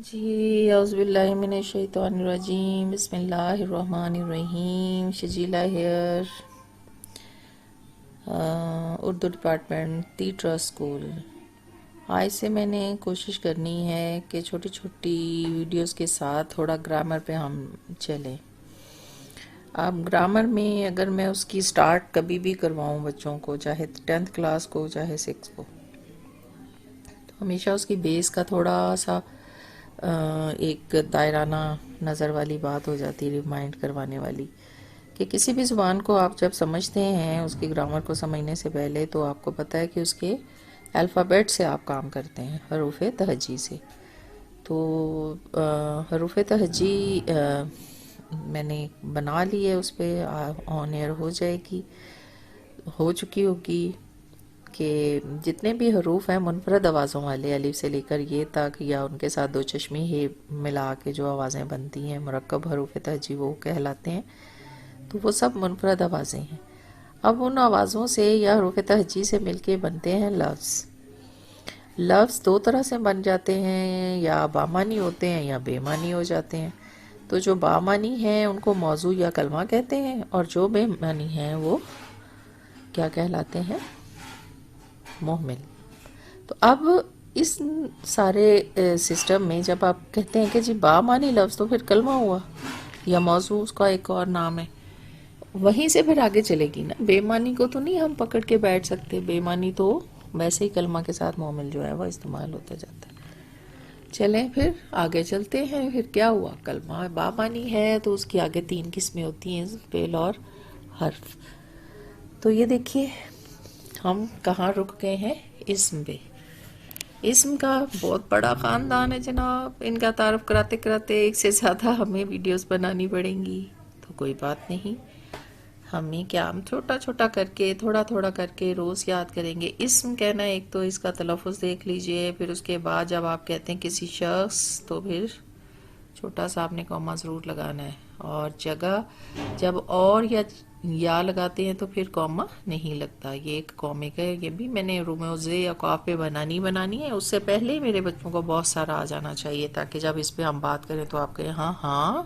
جی اعوذ باللہ من الشیطان الرجیم، بسم اللہ الرحمن الرحیم۔ Shajeela here, Urdu department, the trust school. آج سے میں نے کوشش کرنی ہے کہ چھوٹی چھوٹی ویڈیوز کے ساتھ تھوڑا گرامر پہ ہم چلیں۔ اب گرامر میں اگر میں اس کی سٹارٹ کبھی بھی کرواؤں بچوں کو، چاہے 10th کلاس کو چاہے 6 کو، تو ہمیشہ اس کی بیس کا تھوڑا سا ایک دائرانہ نظر والی بات ہو جاتی ہے، ریمائنڈ کروانے والی، کہ کسی بھی زبان کو آپ جب سمجھتے ہیں اس کی گرامر کو سمجھنے سے پہلے، تو آپ کو پتہ ہے کہ اس کے الفابیٹ سے آپ کام کرتے ہیں، حروف تہجی سے۔ تو حروف تہجی میں نے بنا لی ہے، اس پہ آن ایئر ہو جائے گی، ہو چکی ہوگی، کہ جتنے بھی حروف ہیں منفرد آوازوں والے، الف سے لے کر یہ تک، یا ان کے ساتھ دو چشمی ہے ملا کے جو آوازیں بنتی ہیں، مرکب حروف تہجی وہ کہلاتے ہیں، تو وہ سب منفرد آوازیں ہیں۔ اب ان آوازوں سے یا حروف تہجی سے مل کے بنتے ہیں لفظ۔ لفظ دو طرح سے بن جاتے ہیں، یا بامانی ہوتے ہیں یا بے معنی ہو جاتے ہیں۔ تو جو بامانی ہیں ان کو موضوع یا کلمہ کہتے ہیں، اور جو بے معنی ہیں وہ کیا کہلاتے ہیں؟ محمل۔ تو اب اس سارے سسٹم میں جب آپ کہتے ہیں کہ جی بامانی لفظ، تو پھر کلمہ ہوا یا موضوع اس کا ایک اور نام ہے، وہیں سے پھر آگے چلے گی نا۔ بے معنی کو تو نہیں ہم پکڑ کے بیٹھ سکتے، بے معنی تو ویسے ہی کلمہ کے ساتھ محمل جو ہے وہ استعمال ہوتا جاتا ہے۔ چلیں پھر آگے چلتے ہیں۔ پھر کیا ہوا؟ کلمہ بامانی ہے تو اس کی آگے 3 قسمیں ہوتی ہیں، فعل اور حرف۔ تو یہ دیکھیے ہم کہاں رک گئے ہیں؟ اسم پہ۔ اسم کا بہت بڑا خاندان ہے جناب، ان کا تعارف کراتے کراتے ایک سے زیادہ ہمیں ویڈیوز بنانی پڑیں گی، تو کوئی بات نہیں، ہمیں کیا، ہم چھوٹا چھوٹا کر کے تھوڑا تھوڑا کر کے روز یاد کریں گے۔ اسم کہنا ایک تو اس کا تلفظ دیکھ لیجئے، پھر اس کے بعد جب آپ کہتے ہیں کسی شخص، تو پھر چھوٹا سا آپ نے کوما ضرور لگانا ہے، اور جگہ جب اور یا لگاتے ہیں تو پھر کوما نہیں لگتا۔ یہ ایک کومے کا ہے، یہ بھی میں نے روموزے یا قاف پہ بنانی ہے، اس سے پہلے ہی میرے بچوں کو بہت سارا آ جانا چاہیے، تاکہ جب اس پہ ہم بات کریں تو آپ کہیں ہاں ہاں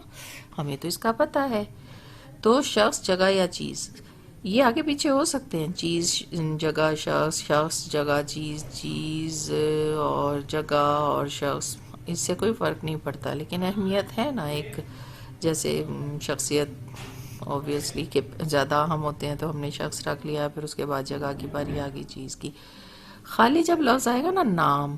ہمیں تو اس کا پتہ ہے۔ تو شخص، جگہ یا چیز، یہ آگے پیچھے ہو سکتے ہیں، چیز جگہ شخص، شخص جگہ چیز، چیز اور جگہ اور شخص، اس سے کوئی فرق نہیں پڑتا، لیکن اہمیت ہے نا ایک، جیسے شخصیت اوبویسلی کہ زیادہ اہم ہوتے ہیں تو ہم نے شخص رکھ لیا، پھر اس کے بعد جگہ کی باری آ گئی چیز کی۔ خالی جب لفظ آئے گا نا نام،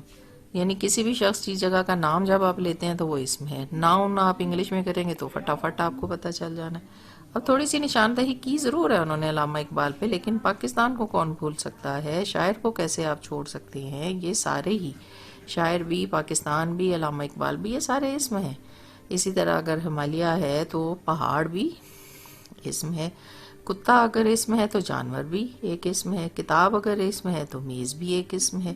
یعنی کسی بھی شخص چیز جگہ کا نام جب آپ لیتے ہیں تو وہ اسم ہے۔ ناؤن آپ انگلش میں کریں گے تو فٹافٹ آپ کو پتہ چل جانا ہے۔ اب تھوڑی سی نشاندہی کی ضرور ہے انہوں نے علامہ اقبال پہ، لیکن پاکستان کو کون بھول سکتا ہے، شاعر کو کیسے آپ چھوڑ سکتے ہیں؟ یہ سارے ہی، شاعر بھی، پاکستان بھی، علامہ اقبال بھی، یہ سارے اسم ہیں۔ اسی طرح اگر ہمالیہ ہے تو پہاڑ بھی اسم ہے، کتا اگر اسم ہے تو جانور بھی ایک اسم ہے، کتاب اگر اسم ہے تو میز بھی ایک اسم ہے۔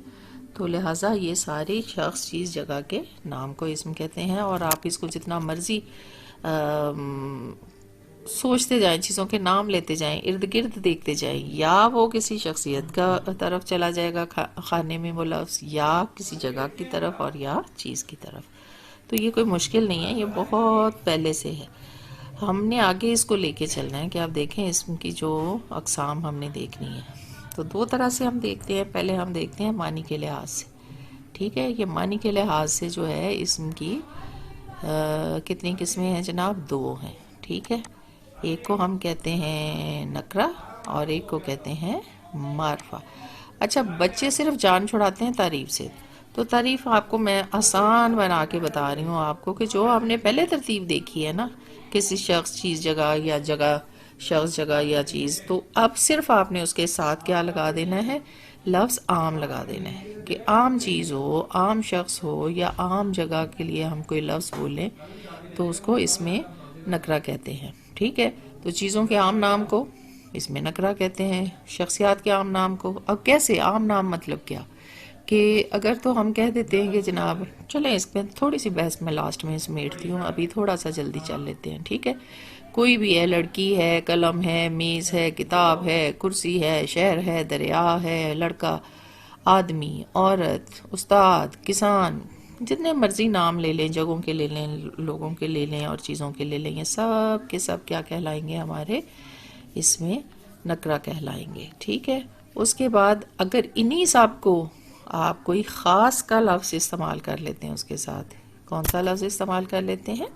تو لہٰذا یہ سارے شخص چیز جگہ کے نام کو اسم کہتے ہیں، اور آپ اس کو جتنا مرضی سوچتے جائیں، چیزوں کے نام لیتے جائیں، ارد گرد دیکھتے جائیں، یا وہ کسی شخصیت کا طرف چلا جائے گا خانے میں وہ لفظ، یا کسی جگہ کی طرف، اور یا چیز کی طرف۔ تو یہ کوئی مشکل نہیں ہے، یہ بہت پہلے سے ہے، ہم نے آگے اس کو لے کے چلنا ہے کہ آپ دیکھیں اسم کی جو اقسام ہم نے دیکھنی ہے۔ تو 2 طرح سے ہم دیکھتے ہیں، پہلے ہم دیکھتے ہیں معنی کے لحاظ سے، ٹھیک ہے؟ یہ معنی کے لحاظ سے جو ہے اسم کی کتنی قسمیں ہیں جناب؟ 2 ہیں، ٹھیک ہے؟ ایک کو ہم کہتے ہیں نکرہ، اور ایک کو کہتے ہیں معرفہ۔ اچھا، بچے صرف جان چھڑاتے ہیں تعریف سے، تو تعریف آپ کو میں آسان بنا کے بتا رہی ہوں آپ کو، کہ جو آپ نے پہلے ترتیب دیکھی ہے نا، کسی شخص چیز جگہ، یا جگہ شخص جگہ یا چیز، تو اب صرف آپ نے اس کے ساتھ کیا لگا دینا ہے؟ لفظ عام لگا دینا ہے، کہ عام چیز ہو، عام شخص ہو، یا عام جگہ کے لیے ہم کوئی لفظ بولیں تو اس کو اس میں نکرہ کہتے ہیں، ٹھیک ہے؟ تو چیزوں کے عام نام کو اس میں نکرہ کہتے ہیں، شخصیات کے عام نام کو۔ اب کیسے عام نام؟ مطلب کیا کہ اگر تو ہم کہہ دیتے ہیں کہ جناب، چلیں اس پہ تھوڑی سی بحث میں لاسٹ میں سمیٹتی ہوں، ابھی تھوڑا سا جلدی چل لیتے ہیں، ٹھیک ہے؟ کوئی بھی ہے، لڑکی ہے، قلم ہے، میز ہے، کتاب ہے، کرسی ہے، شہر ہے، دریا ہے، لڑکا، آدمی، عورت، استاد، کسان، جتنے مرضی نام لے لیں، جگہوں کے لے لیں، لوگوں کے لے لیں اور چیزوں کے لے لیں، یہ سب کے سب کیا کہلائیں گے؟ ہمارے اس میں نکرہ کہلائیں گے، ٹھیک ہے۔ اس کے بعد اگر انہی سب کو آپ کوئی خاص کا لفظ استعمال کر لیتے ہیں اس کے ساتھ، کون سا لفظ استعمال کر لیتے ہیں؟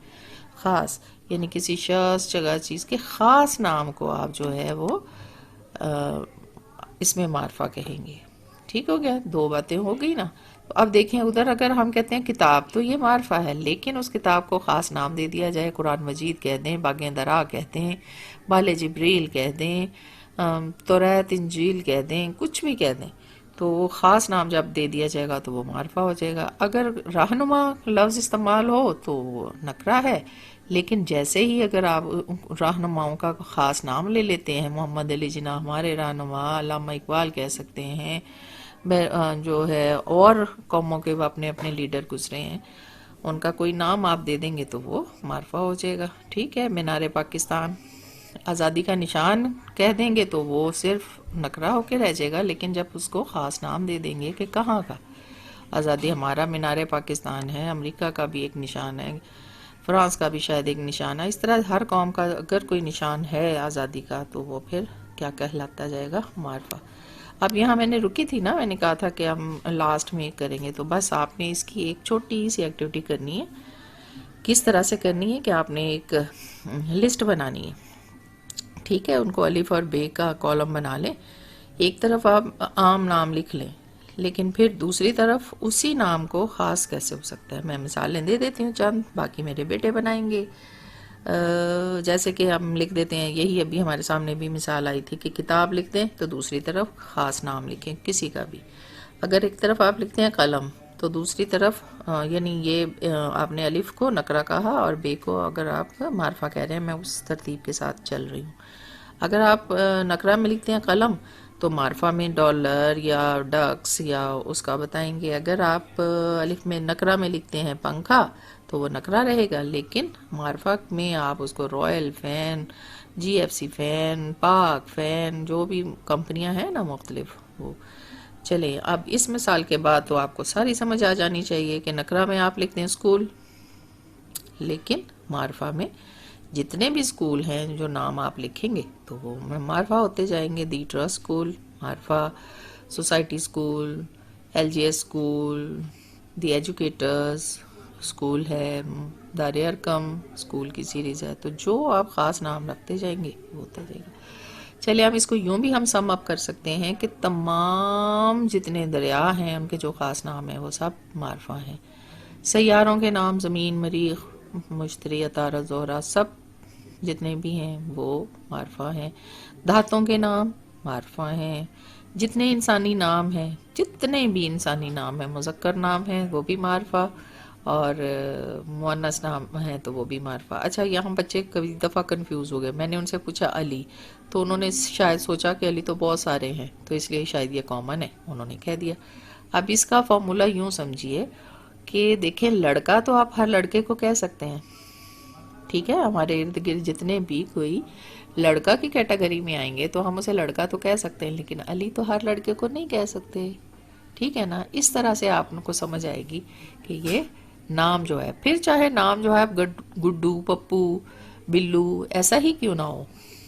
خاص، یعنی کسی شخص، جگہ، چیز کے خاص نام کو آپ جو ہے وہ اس میں معرفہ کہیں گے، ٹھیک ہو گیا؟ دو باتیں ہو گئی نا۔ اب دیکھیں ادھر اگر ہم کہتے ہیں کتاب، تو یہ معرفہ ہے، لیکن اس کتاب کو خاص نام دے دیا جائے، قرآن مجید کہہ دیں، باغ درا کہتے ہیں، بال جبریل کہہ دیں، توریت انجیل کہہ دیں، کچھ بھی کہہ دیں، تو خاص نام جب دے دیا جائے گا تو وہ معرفہ ہو جائے گا۔ اگر رہنما لفظ استعمال ہو تو وہ نکرہ ہے، لیکن جیسے ہی اگر آپ رہنماؤں کا خاص نام لے لیتے ہیں، محمد علی جناح ہمارے رہنما، علامہ اقبال کہہ سکتے ہیں، جو ہے اور قوموں کے اپنے اپنے لیڈر گزرے ہیں، ان کا کوئی نام آپ دے دیں گے تو وہ معرفہ ہو جائے گا، ٹھیک ہے۔ مینار پاکستان آزادی کا نشان کہہ دیں گے تو وہ صرف نکرہ ہو کے رہ جائے گا، لیکن جب اس کو خاص نام دے دیں گے کہ کہاں کا آزادی، ہمارا مینار پاکستان ہے، امریکہ کا بھی ایک نشان ہے، فرانس کا بھی شاید ایک نشان ہے، اس طرح ہر قوم کا اگر کوئی نشان ہے آزادی کا تو وہ پھر کیا کہلاتا جائے گا؟ معرفہ۔ اب یہاں میں نے رکی تھی نا، میں نے کہا تھا کہ ہم لاسٹ میں کریں گے، تو بس آپ نے اس کی ایک چھوٹی سی ایکٹیویٹی کرنی ہے۔ کس طرح سے کرنی ہے کہ آپ نے ایک لسٹ بنانی ہے، ٹھیک ہے۔ ان کو الف اور بے کا کالم بنا لیں، ایک طرف آپ عام نام لکھ لیں، لیکن پھر دوسری طرف اسی نام کو خاص کیسے ہو سکتا ہے؟ میں مثالیں دے دیتی ہوں چند، باقی میرے بیٹے بنائیں گے۔ جیسے کہ ہم لکھ دیتے ہیں، یہی ابھی ہمارے سامنے بھی مثال آئی تھی کہ کتاب لکھ دیں تو دوسری طرف خاص نام لکھیں کسی کا بھی۔ اگر ایک طرف آپ لکھتے ہیں قلم تو دوسری طرف یعنی یہ آپ نے الف کو نکرہ کہا اور بے کو اگر آپ معرفہ کہہ رہے ہیں، میں اس ترتیب کے ساتھ چل رہی ہوں۔ اگر آپ نکرہ میں لکھتے ہیں قلم تو معرفہ میں ڈالر یا ڈکس یا اس کا بتائیں گے۔ اگر آپ الف میں نکرہ میں لکھتے ہیں پنکھا تو وہ نکرہ رہے گا، لیکن معرفہ میں آپ اس کو رائل فین، جی ایف سی فین، پاک فین، جو بھی کمپنیاں ہیں نا مختلف، وہ چلیں۔ اب اس مثال کے بعد تو آپ کو ساری سمجھ آ جانی چاہیے کہ نکرہ میں آپ لکھتے ہیں اسکول، لیکن معرفہ میں جتنے بھی اسکول ہیں جو نام آپ لکھیں گے تو وہ معرفہ ہوتے جائیں گے۔ دی ٹرسٹ اسکول معرفہ، society school, L G S school, the educators school ہے، دار ارقم اسکول کی سیریز ہے، تو جو آپ خاص نام رکھتے جائیں گے وہ ہوتا جائے گا۔ چلیے اب اس کو یوں بھی ہم سم اپ کر سکتے ہیں کہ تمام جتنے دریا ہیں ان کے جو خاص نام ہیں وہ سب معرفہ ہیں۔ سیاروں کے نام، زمین، مریخ، مشتری، عطارد، زہرہ، سب جتنے بھی ہیں وہ معرفہ ہیں۔ دھاتوں کے نام معرفہ ہیں۔ جتنے انسانی نام ہیں، جتنے بھی انسانی نام ہیں، مذکر نام ہیں وہ بھی معرفہ، اور مؤنث نام ہیں تو وہ بھی معرفہ۔ اچھا یہاں بچے کبھی دفعہ کنفیوز ہو گئے، میں نے ان سے پوچھا علی، تو انہوں نے شاید سوچا کہ علی تو بہت سارے ہیں تو اس لیے شاید یہ کامن ہے، انہوں نے کہہ دیا۔ اب اس کا فارمولا یوں سمجھیے کہ دیکھیں لڑکا تو آپ ہر لڑکے کو کہہ سکتے ہیں، ٹھیک ہے، ہمارے ارد گرد جتنے بھی کوئی لڑکا کی کیٹیگری میں آئیں گے تو ہم اسے لڑکا تو کہہ سکتے ہیں، لیکن علی تو ہر لڑکے کو نہیں کہہ سکتے، ٹھیک ہے نا۔ اس طرح سے آپ کو سمجھ آئے گی کہ یہ نام جو ہے، پھر چاہے نام جو ہے گڈو، پپو، بلو ایسا ہی کیوں نہ ہو،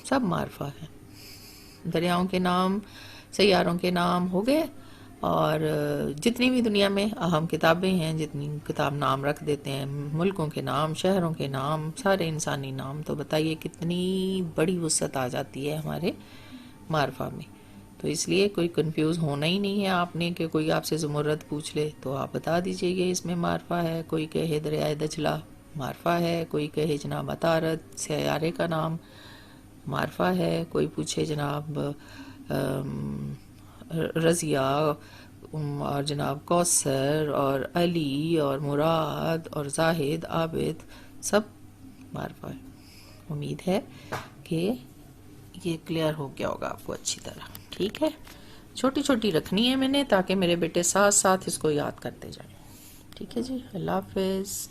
سب معرفہ ہے۔ دریاؤں کے نام، سیاروں کے نام ہو گئے، اور جتنی بھی دنیا میں اہم کتابیں ہیں، جتنی کتاب نام رکھ دیتے ہیں، ملکوں کے نام، شہروں کے نام، سارے انسانی نام، تو بتائیے کتنی بڑی وسعت آ جاتی ہے ہمارے معرفہ میں۔ تو اس لیے کوئی کنفیوز ہونا ہی نہیں ہے آپ نے کہ کوئی آپ سے زمرد پوچھ لے تو آپ بتا دیجئے یہ اس میں معرفہ ہے، کوئی کہے دریائے دجلہ معرفہ ہے، کوئی کہے جناب عطارد سیارے کا نام معرفہ ہے، کوئی پوچھے جناب رضیہ اور جناب کوثر اور علی اور مراد اور زاہد، عابد، سب معرفہ ہے۔ امید ہے کہ یہ کلیئر ہو گیا ہوگا آپ کو اچھی طرح، ٹھیک ہے۔ چھوٹی چھوٹی رکھنی ہے میں نے تاکہ میرے بیٹے ساتھ ساتھ اس کو یاد کرتے جائیں، ٹھیک ہے جی۔ اللہ حافظ۔